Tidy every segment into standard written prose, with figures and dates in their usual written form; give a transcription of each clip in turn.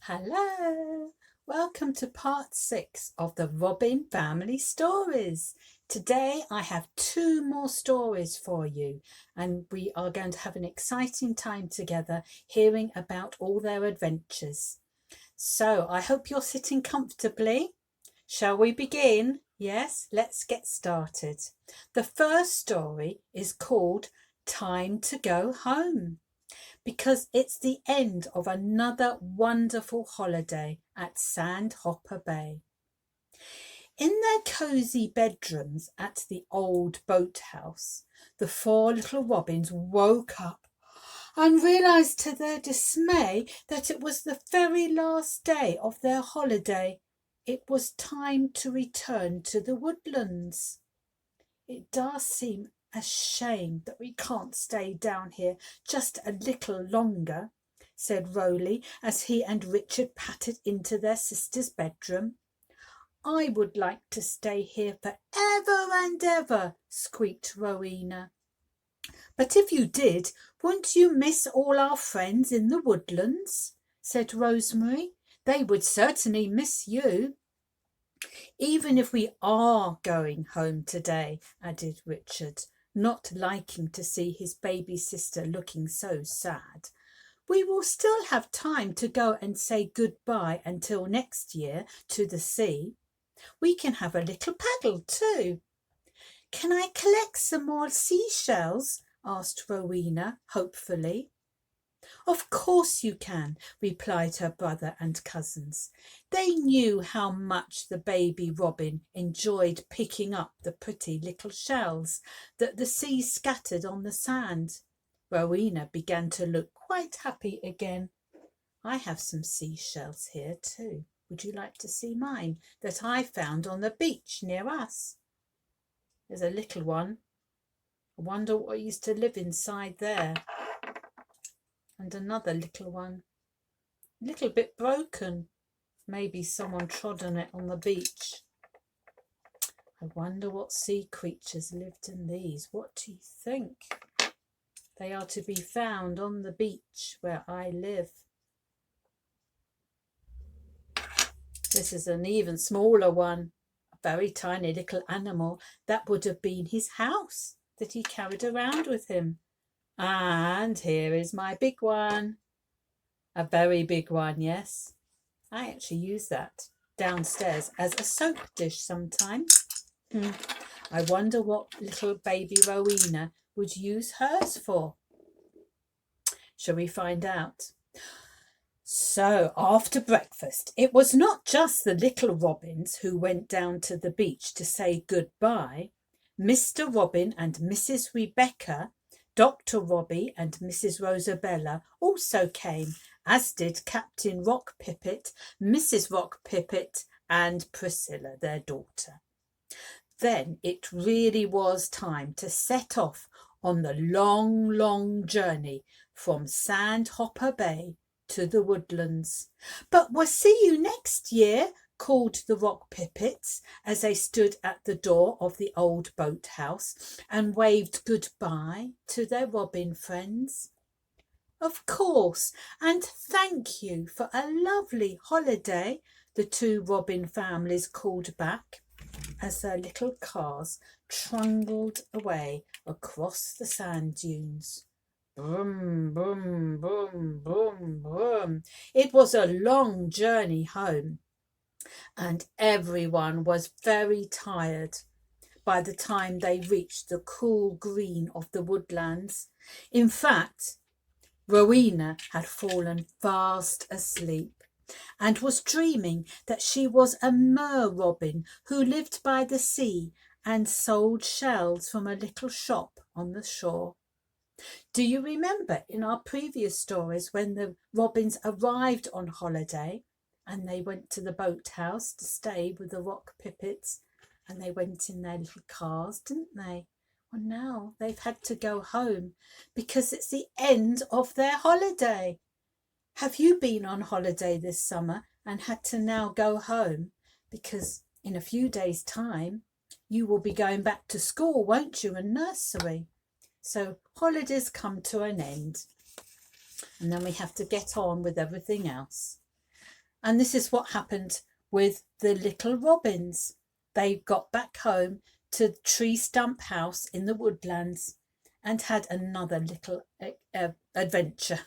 Hello, welcome to part 6 of the Robin family stories. Today I have 2 more stories for you, and we are going to have an exciting time together hearing about all their adventures. So I hope you're sitting comfortably. Shall we begin? Yes, let's get started. The first story is called Time to Go Home, because it's the end of another wonderful holiday at Sandhopper Bay. In their cosy bedrooms at the old boathouse, the 4 little robins woke up and realised to their dismay that it was the very last day of their holiday. It was time to return to the woodlands. It does seem a shame that we can't stay down here just a little longer, said Rowley as he and Richard pattered into their sister's bedroom. I would like to stay here for ever and ever, squeaked Rowena. But if you did, wouldn't you miss all our friends in the woodlands? Said Rosemary. They would certainly miss you. Even if we are going home today, added Richard, not liking to see his baby sister looking so sad, we will still have time to go and say goodbye until next year to the sea. We can have a little paddle too. Can I collect some more seashells? Asked Rowena hopefully. Of course you can, replied her brother and cousins. They knew how much the baby robin enjoyed picking up the pretty little shells that the sea scattered on the sand. Rowena began to look quite happy again. I have some seashells here too. Would you like to see mine that I found on the beach near us? There's a little one. I wonder what used to live inside there. And another little one, a little bit broken. Maybe someone trod on it on the beach. I wonder what sea creatures lived in these. What do you think? They are to be found on the beach where I live. This is an even smaller one, a very tiny little animal. That would have been his house that he carried around with him. And here is my big one. A very big one, yes. I actually use that downstairs as a soap dish sometimes. I wonder what little baby Rowena would use hers for. Shall we find out? So after breakfast, it was not just the little robins who went down to the beach to say goodbye. Mr. Robin and Mrs. Rebecca, Dr. Robbie and Mrs. Rosabella also came, as did Captain Rock Pippet, Mrs. Rock Pippet, and Priscilla, their daughter. Then it really was time to set off on the long, long journey from Sandhopper Bay to the woodlands. But we'll see you next year, called the Rock Pippets as they stood at the door of the old boathouse and waved goodbye to their robin friends. Of course, and thank you for a lovely holiday, the 2 robin families called back as their little cars trundled away across the sand dunes. Boom, boom, boom, boom, boom. It was a long journey home, and everyone was very tired by the time they reached the cool green of the woodlands. In fact, Rowena had fallen fast asleep and was dreaming that she was a mer robin who lived by the sea and sold shells from a little shop on the shore. Do you remember in our previous stories when the robins arrived on holiday and they went to the boathouse to stay with the Rock Pippets, and they went in their little cars, didn't they? Well, now they've had to go home because it's the end of their holiday. Have you been on holiday this summer and had to now go home? Because in a few days' time, you will be going back to school, won't you, and nursery? So holidays come to an end, and then we have to get on with everything else. And this is what happened with the little robins. They got back home to the tree stump house in the woodlands and had another little adventure.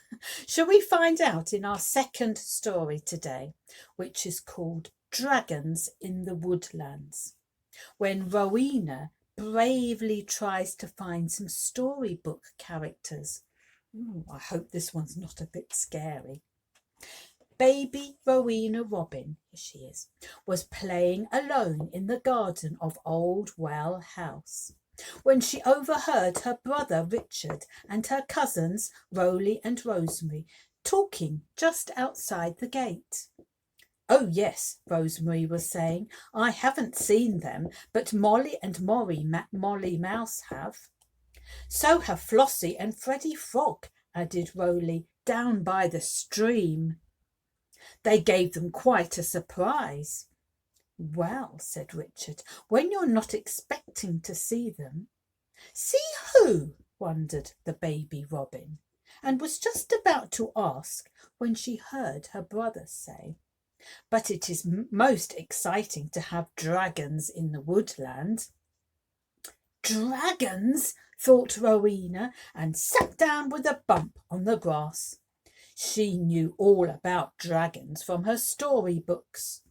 Shall we find out in our second story today, which is called Dragons in the Woodlands, when Rowena bravely tries to find some storybook characters. I hope this one's not a bit scary. Baby Rowena Robin, here she is, was playing alone in the garden of Old Well House when she overheard her brother Richard and her cousins Roly and Rosemary talking just outside the gate. "Oh yes," Rosemary was saying, "I haven't seen them, but Molly and Molly Mouse have." "So have Flossie and Freddie Frog," added Roly, "down by the stream. They gave them quite a surprise." "Well," said Richard, "when you're not expecting to see them." "See who?" wondered the baby robin, and was just about to ask when she heard her brother say, "But it is most exciting to have dragons in the woodland." "Dragons!" thought Rowena, and sat down with a bump on the grass. She knew all about dragons from her storybooks.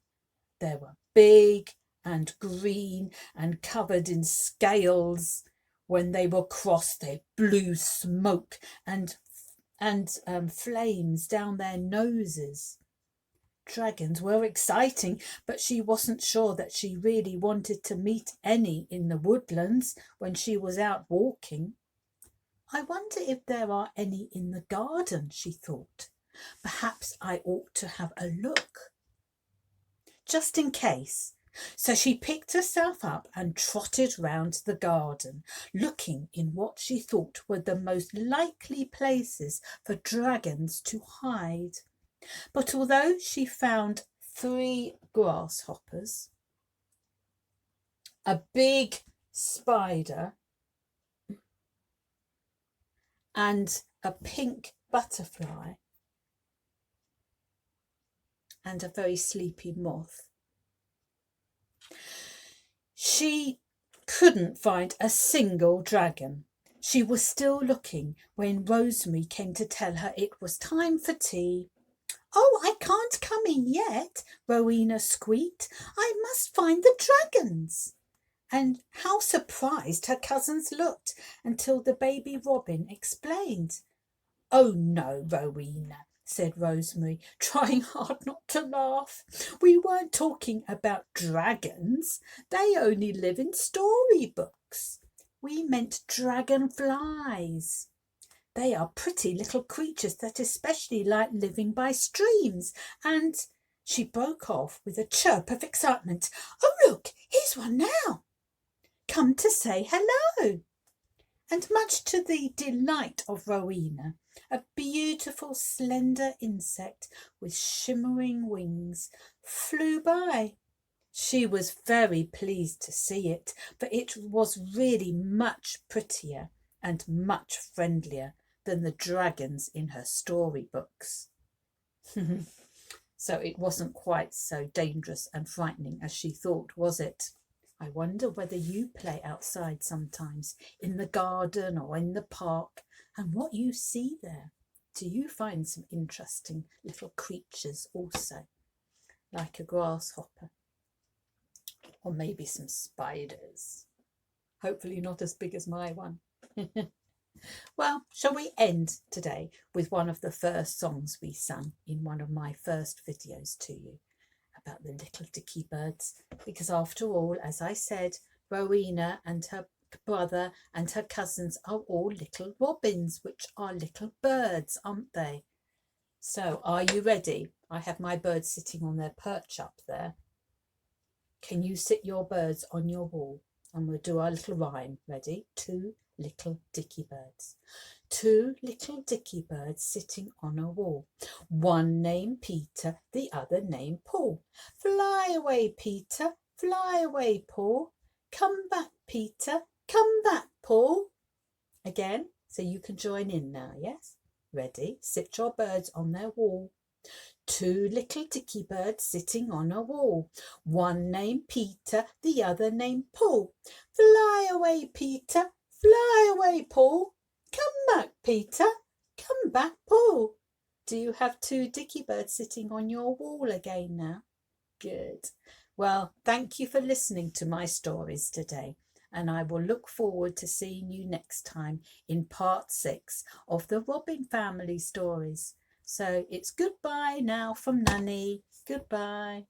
They were big and green and covered in scales. When they were cross, they blew smoke and flames down their noses. Dragons were exciting, but she wasn't sure that she really wanted to meet any in the woodlands when she was out walking. "I wonder if there are any in the garden," she thought. "Perhaps I ought to have a look, just in case." So she picked herself up and trotted round the garden, looking in what she thought were the most likely places for dragons to hide. But although she found 3 grasshoppers, a big spider, and a pink butterfly, and a very sleepy moth, she couldn't find a single dragon. She was still looking when Rosemary came to tell her it was time for tea. "Oh, I can't come in yet," Rowena squeaked. "I must find the dragons." And how surprised her cousins looked until the baby robin explained. "Oh no, Rowena," said Rosemary, trying hard not to laugh. "We weren't talking about dragons. They only live in storybooks. We meant dragonflies. They are pretty little creatures that especially like living by streams, and—" She broke off with a chirp of excitement. "Oh, look, here's one now. Come to say hello." And much to the delight of Rowena, a beautiful slender insect with shimmering wings flew by. She was very pleased to see it, for it was really much prettier and much friendlier than the dragons in her storybooks. So it wasn't quite so dangerous and frightening as she thought, was it? I wonder whether you play outside sometimes, in the garden or in the park, and what you see there. Do you find some interesting little creatures also, like a grasshopper? Or maybe some spiders. Hopefully not as big as my one. Well, shall we end today with one of the first songs we sang in one of my first videos to you about the little Dickie birds? Because after all, as I said, Rowena and her brother and her cousins are all little robins, which are little birds, aren't they? So are you ready? I have my birds sitting on their perch up there. Can you sit your birds on your wall? And we'll do our little rhyme. Ready? 2 little Dickie birds. 2 little Dickie birds sitting on a wall. One named Peter, the other named Paul. Fly away, Peter, fly away, Paul. Come back, Peter, come back, Paul. Again, so you can join in now, yes? Ready? Sit your birds on their wall. Two little dicky birds sitting on a wall. One named Peter, the other named Paul. Fly away, Peter. Fly away, Paul. Come back, Peter. Come back, Paul. Do you have two dicky birds sitting on your wall again now? Good. Well, thank you for listening to my stories today, and I will look forward to seeing you next time in part 6 of the Robin family stories. So it's goodbye now from Nannie. Goodbye.